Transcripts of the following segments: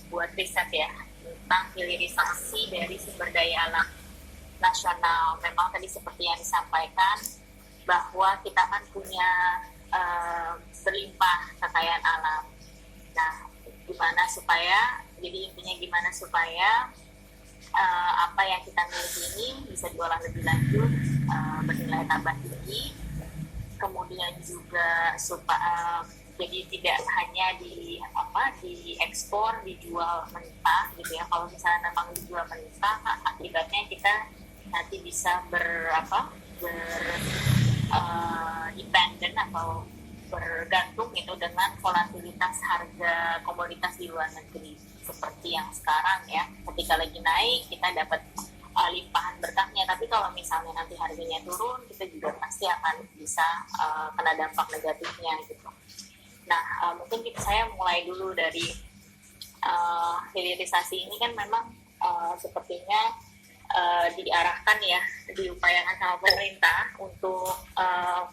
buat riset ya tentang hilirisasi dari sumber daya alam nasional. Memang tadi seperti yang disampaikan bahwa kita kan punya berlimpah kekayaan alam. Nah, intinya gimana supaya apa yang kita miliki ini bisa diolah lebih lanjut, bernilai tambah tinggi, kemudian juga jadi tidak hanya diekspor, dijual mentah gitu ya. Kalau misalnya memang dijual mentah, akibatnya kita nanti bisa dependent atau bergantung gitu dengan volatilitas harga komoditas di luar negeri seperti yang sekarang ya. Ketika lagi naik kita dapat limpahan berkahnya, tapi kalau misalnya nanti harganya turun kita juga pasti akan bisa kena dampak negatifnya gitu. Nah, mungkin saya mulai dulu dari hilirisasi ini kan memang sepertinya diarahkan ya, diupayakan sama pemerintah untuk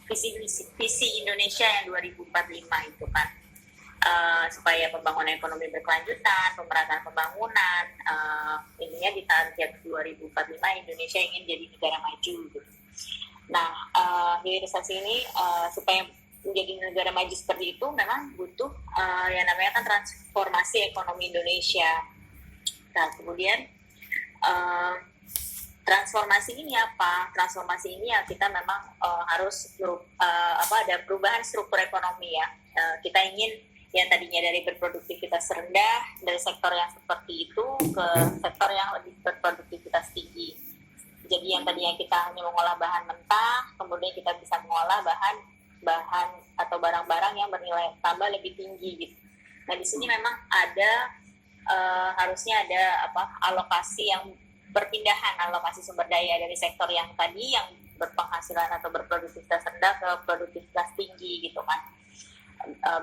visi Indonesia yang 2045 itu kan, supaya pembangunan ekonomi berkelanjutan, pemerataan pembangunan, intinya di target 2045 Indonesia ingin jadi negara maju gitu. Nah, hilirisasi ini supaya menjadi negara maju seperti itu memang butuh yang namanya kan transformasi ekonomi Indonesia. Nah, kemudian transformasi ini apa? Transformasi ini ya kita memang harus ada perubahan struktur ekonomi ya. Kita ingin yang tadinya dari berproduktivitas rendah dari sektor yang seperti itu ke sektor yang lebih berproduktivitas tinggi. Jadi yang tadinya kita hanya mengolah bahan mentah, kemudian kita bisa mengolah bahan atau barang-barang yang bernilai tambah lebih tinggi gitu. Nah, di sini memang ada harusnya ada alokasi yang perpindahan alokasi sumber daya dari sektor yang tadi yang berpenghasilan atau berproduktivitas rendah ke produktivitas tinggi gitu kan.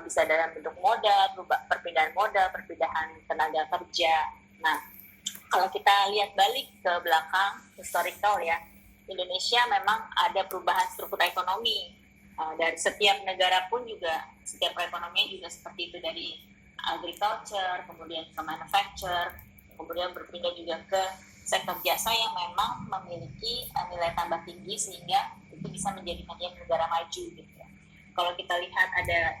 Bisa dalam bentuk modal, perpindahan tenaga kerja. Nah, kalau kita lihat balik ke belakang historical ya, Indonesia memang ada perubahan struktur ekonomi. Dari setiap negara pun juga setiap perekonomian juga seperti itu, dari agriculture kemudian ke manufacture, kemudian berpindah juga ke sektor jasa yang memang memiliki nilai tambah tinggi sehingga itu bisa menjadi negara maju gitu ya. Kalau kita lihat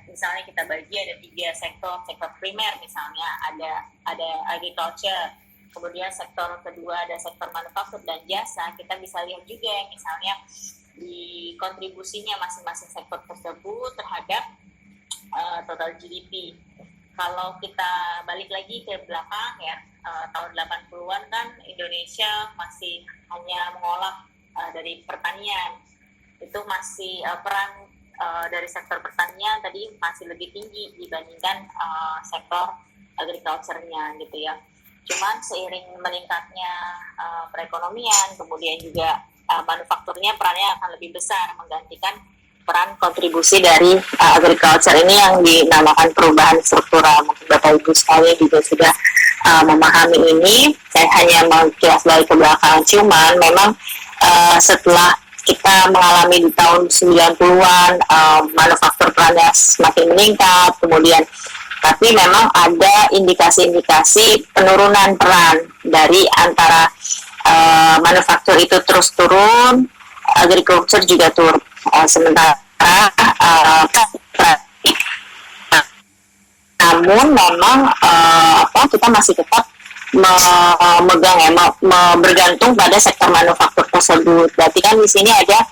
misalnya kita bagi ada 3 sektor primer misalnya, ada agriculture, kemudian sektor kedua ada sektor manufaktur dan jasa. Kita bisa lihat juga misalnya di kontribusinya masing-masing sektor tersebut terhadap total GDP. Kalau kita balik lagi ke belakang ya, tahun 80-an kan Indonesia masih hanya mengolah dari pertanian. Itu masih peran dari sektor pertanian tadi masih lebih tinggi dibandingkan sektor agriculture-nya gitu ya. Cuman seiring meningkatnya perekonomian, kemudian juga manufakturnya perannya akan lebih besar menggantikan peran kontribusi dari agriculture ini yang dinamakan perubahan struktural. Mungkin Bapak Ibu sekalian juga sudah memahami ini. Saya hanya mengkilas balik ke belakang, cuman memang setelah kita mengalami di tahun 90-an manufaktur perannya semakin meningkat, kemudian tapi memang ada indikasi-indikasi penurunan peran dari antara manufaktur itu terus turun, agriculture juga turun. Sementara namun memang kita masih tetap bergantung pada sektor manufaktur tersebut. Berarti kan di sini ada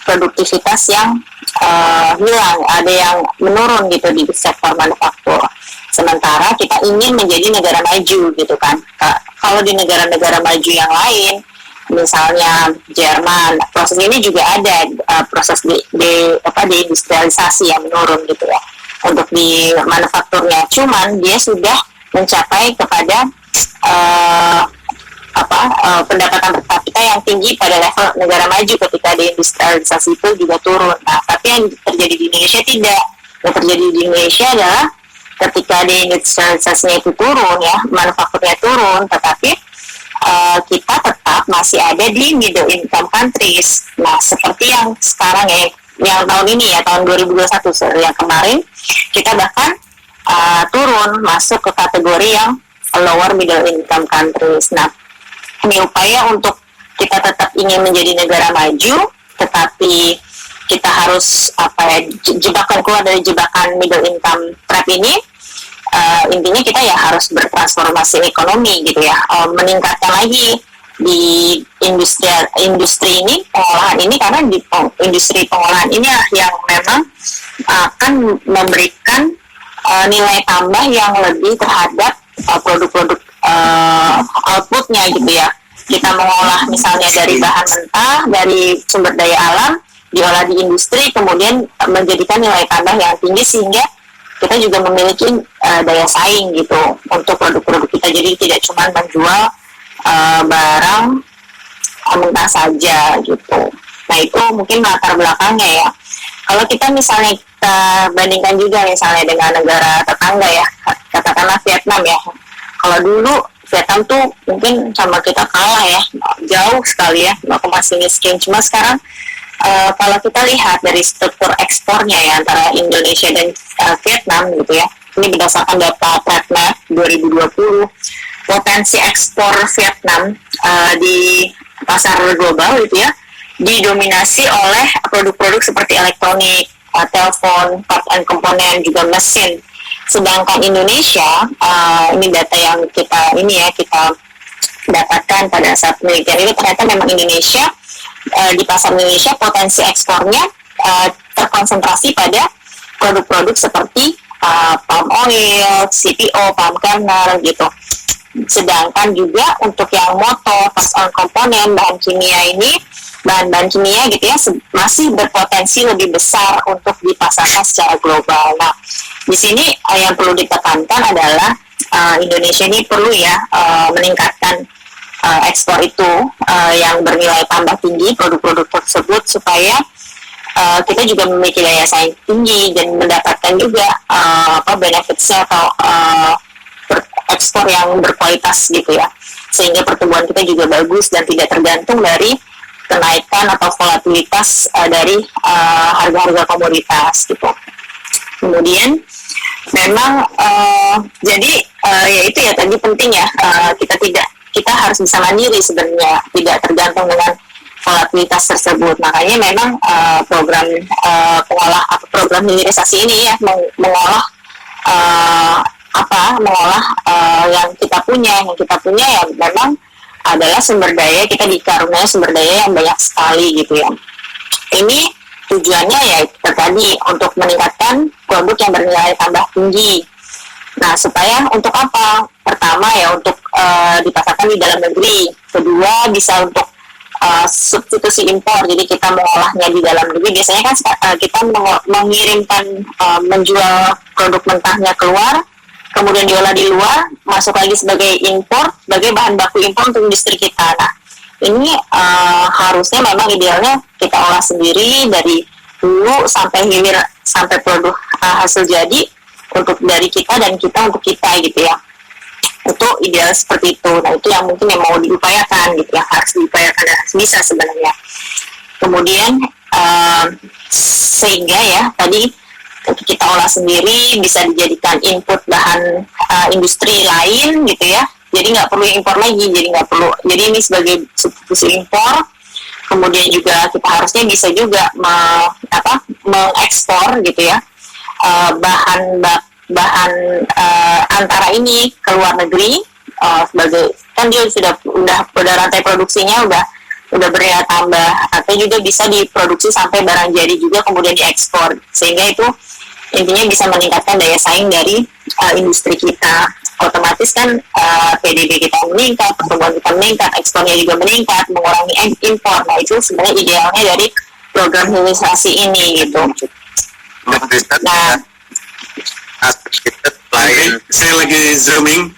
produktivitas yang hilang, ada yang menurun gitu di sektor manufaktur. Sementara kita ingin menjadi negara maju gitu kan. Kalau di negara-negara maju yang lain, misalnya Jerman, proses ini juga ada proses deindustrialisasi yang menurun gitu ya untuk di manufakturnya. Cuman dia sudah mencapai kepada pendapatan per kapita yang tinggi pada level negara maju ketika deindustrialisasi itu juga turun. Nah, tapi yang terjadi di Indonesia tidak. Yang terjadi di Indonesia adalah ketika deindustrialisasinya itu turun ya, manufakturnya turun, tetapi kita tetap masih ada di middle income countries. Nah, seperti yang sekarang ya, yang tahun ini ya, tahun 2021 yang kemarin, kita bahkan turun masuk ke kategori yang lower middle income countries. Nah, ini upaya untuk kita tetap ingin menjadi negara maju, tetapi kita harus jebakan keluar dari jebakan middle income trap ini. Intinya kita ya harus bertransformasi ekonomi gitu ya, meningkatkan lagi di industri ini, pengolahan ini, karena di industri pengolahan ini yang memang akan memberikan nilai tambah yang lebih terhadap produk-produk outputnya gitu ya. Kita mengolah misalnya dari bahan mentah, dari sumber daya alam, diolah di industri, kemudian menjadikan nilai tambah yang tinggi sehingga kita juga memiliki daya saing gitu untuk produk-produk kita. Jadi tidak cuma menjual barang mentah saja gitu. Nah itu mungkin latar belakangnya ya. Kalau kita misalnya kita bandingkan juga misalnya dengan negara tetangga ya, katakanlah Vietnam ya. Kalau dulu Vietnam tuh mungkin sama kita kalah ya, jauh sekali ya, masih miskin. Cuma sekarang kalau kita lihat dari struktur ekspornya ya antara Indonesia dan Vietnam gitu ya, ini berdasarkan data Trade 2020, potensi ekspor Vietnam di pasar global gitu ya didominasi oleh produk-produk seperti elektronik, telepon, part and komponen, juga mesin. Sedangkan Indonesia, ini data yang kita dapatkan pada saat penelitian itu, ternyata memang Indonesia di pasar Indonesia potensi ekspornya terkonsentrasi pada produk-produk seperti palm oil, CPO, palm kernel gitu. Sedangkan juga untuk yang motor, parts and komponen, bahan-bahan kimia gitu ya, masih berpotensi lebih besar untuk dipasarkan secara global. Nah, di sini yang perlu ditekankan adalah Indonesia ini perlu ya meningkatkan ekspor itu yang bernilai tambah tinggi produk-produk tersebut supaya kita juga memiliki daya saing tinggi dan mendapatkan juga benefitsnya atau ekspor yang berkualitas gitu ya, sehingga pertumbuhan kita juga bagus dan tidak tergantung dari kenaikan atau volatilitas dari harga-harga komoditas gitu. Kemudian memang jadi ya itu ya tadi penting ya, kita harus bisa mandiri sebenarnya, tidak tergantung dengan volatilitas tersebut. Makanya memang program hilirisasi ini ya mengolah yang kita punya ya memang adalah sumber daya, kita dikaruniai sumber daya yang banyak sekali gitu ya. Ini tujuannya ya tadi untuk meningkatkan produk yang bernilai tambah tinggi. Nah, supaya untuk apa? Pertama ya untuk dipasarkan di dalam negeri. Kedua bisa untuk substitusi impor. Jadi kita mengolahnya di dalam negeri. Biasanya kan kita mengirimkan menjual produk mentahnya keluar, kemudian diolah di luar, masuk lagi sebagai impor, sebagai bahan baku impor untuk industri kita. Nah, ini harusnya memang idealnya kita olah sendiri dari hulu sampai hilir, sampai produk hasil jadi untuk dari kita dan kita untuk kita gitu ya. Itu ideal seperti itu. Nah, itu yang mungkin yang mau diupayakan gitu ya, harus diupayakan dan harus bisa sebenarnya. Kemudian sehingga ya tadi kita olah sendiri bisa dijadikan input bahan industri lain gitu ya, jadi nggak perlu impor lagi, jadi ini sebagai substitusi impor. Kemudian juga kita harusnya bisa juga mengekspor gitu ya bahan antara ini ke luar negeri, sebagai kan dia udah rantai produksinya udah bernilai tambah, atau juga bisa diproduksi sampai barang jadi juga kemudian diekspor, sehingga itu intinya bisa meningkatkan daya saing dari industri kita. Otomatis kan PDB kita meningkat, pertumbuhan kita meningkat, ekspornya juga meningkat, mengurangi impor. Nah, itu sebenarnya idealnya dari program hilirisasi ini gitu. Nah, saya lagi zooming,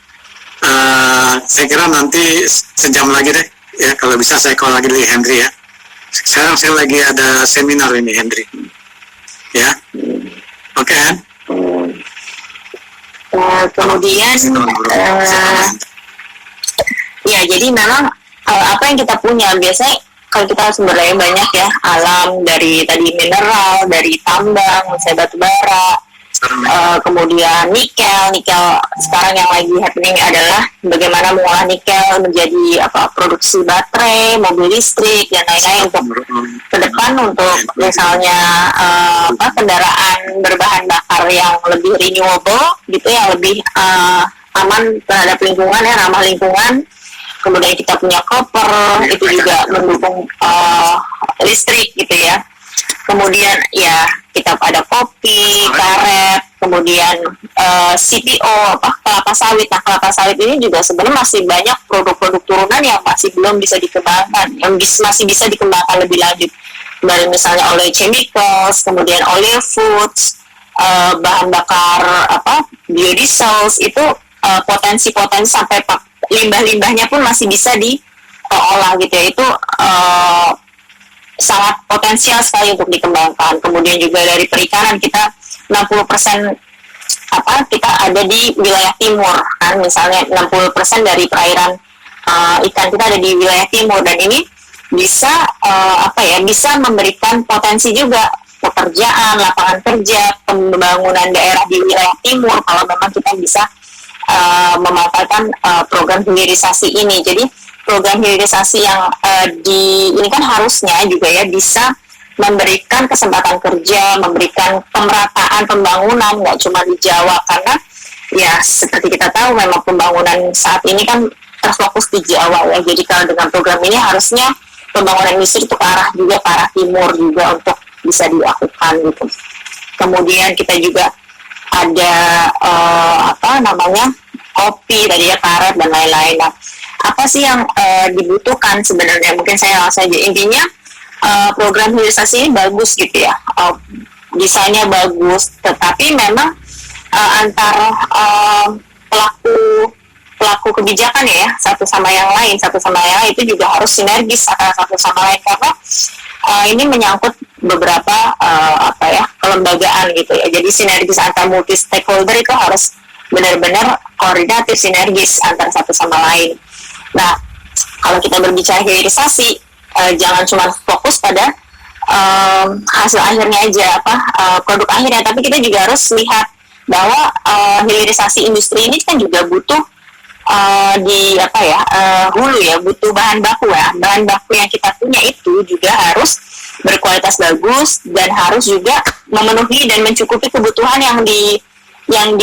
saya kira nanti sejam lagi deh ya, kalau bisa saya call lagi dari Hendry ya. Sekarang saya lagi ada seminar ini Hendry ya. Oke. Kemudian ya jadi memang apa yang kita punya biasanya kalau kita sumber daya banyak ya, alam, dari tadi mineral, dari tambang, misalnya batu bara, Kemudian nikel sekarang yang lagi happening adalah bagaimana mengolah nikel menjadi produksi baterai, mobil listrik dan lain-lain untuk ke depan untuk misalnya kendaraan berbahan bakar yang lebih renewable gitu, yang lebih aman terhadap lingkungan, ya ramah lingkungan. Kemudian kita punya koper itu juga mendukung listrik gitu ya. Kemudian ya kita ada kopi, karet, kemudian CPO, kelapa sawit. Nah, kelapa sawit ini juga sebenarnya masih banyak produk-produk turunan yang masih belum bisa dikembangkan, yang masih bisa dikembangkan lebih lanjut. Dari misalnya oleh chemicals, kemudian oleh foods, bahan bakar biodiesel itu potensi-potensi sampai limbah-limbahnya pun masih bisa diolah gitu ya. Itu sangat potensial sekali untuk dikembangkan. Kemudian juga dari perikanan kita 60% kita ada di wilayah timur kan, misalnya 60% dari perairan ikan kita ada di wilayah timur, dan ini bisa bisa memberikan potensi juga pekerjaan, lapangan kerja, pembangunan daerah di wilayah timur kalau memang kita bisa memanfaatkan program hilirisasi ini. Jadi program hilirisasi yang ini kan harusnya juga ya bisa memberikan kesempatan kerja, memberikan pemerataan pembangunan, nggak cuma di Jawa, karena ya seperti kita tahu memang pembangunan saat ini kan terfokus di Jawa ya. Jadi kalau dengan program ini harusnya pembangunan industri itu ke arah timur juga untuk bisa dilakukan gitu. Kemudian kita juga ada kopi tadi ya, karet dan lain-lain. Nah, apa sih yang dibutuhkan sebenarnya? Mungkin saya langsung saja, intinya program hilirisasi ini bagus gitu ya, desainnya bagus, tetapi memang antara pelaku kebijakan ya satu sama yang lain itu juga harus sinergis antara satu sama lain, karena ini menyangkut beberapa kelembagaan gitu ya. Jadi sinergis antar multi stakeholder itu harus benar-benar koordinatif, sinergis antara satu sama lain. Nah, kalau kita berbicara hilirisasi, jangan cuma fokus pada hasil akhirnya aja, produk akhirnya, tapi kita juga harus lihat bahwa hilirisasi industri ini kan juga butuh hulu ya, butuh bahan baku ya. Bahan baku yang kita punya itu juga harus berkualitas bagus dan harus juga memenuhi dan mencukupi kebutuhan yang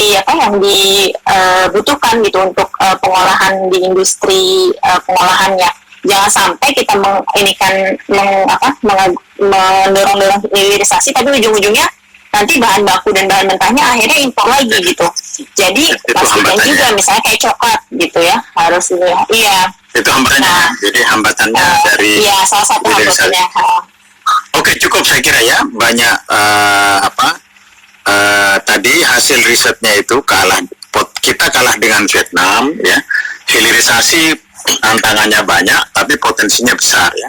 dibutuhkan gitu untuk pengolahan di industri pengolahannya. Jangan sampai kita mendorong hilirisasi tapi ujung-ujungnya nanti bahan baku dan bahan mentahnya akhirnya impor lagi gitu. Jadi pastikan juga misalnya kayak coklat gitu ya, harus ini ya. Iya. Itu hambatannya. Nah, jadi hambatannya dari salah satu hambatannya. Oke, cukup saya kira ya. Banyak tadi hasil risetnya itu kita kalah dengan Vietnam ya. Hilirisasi tantangannya banyak tapi potensinya besar ya.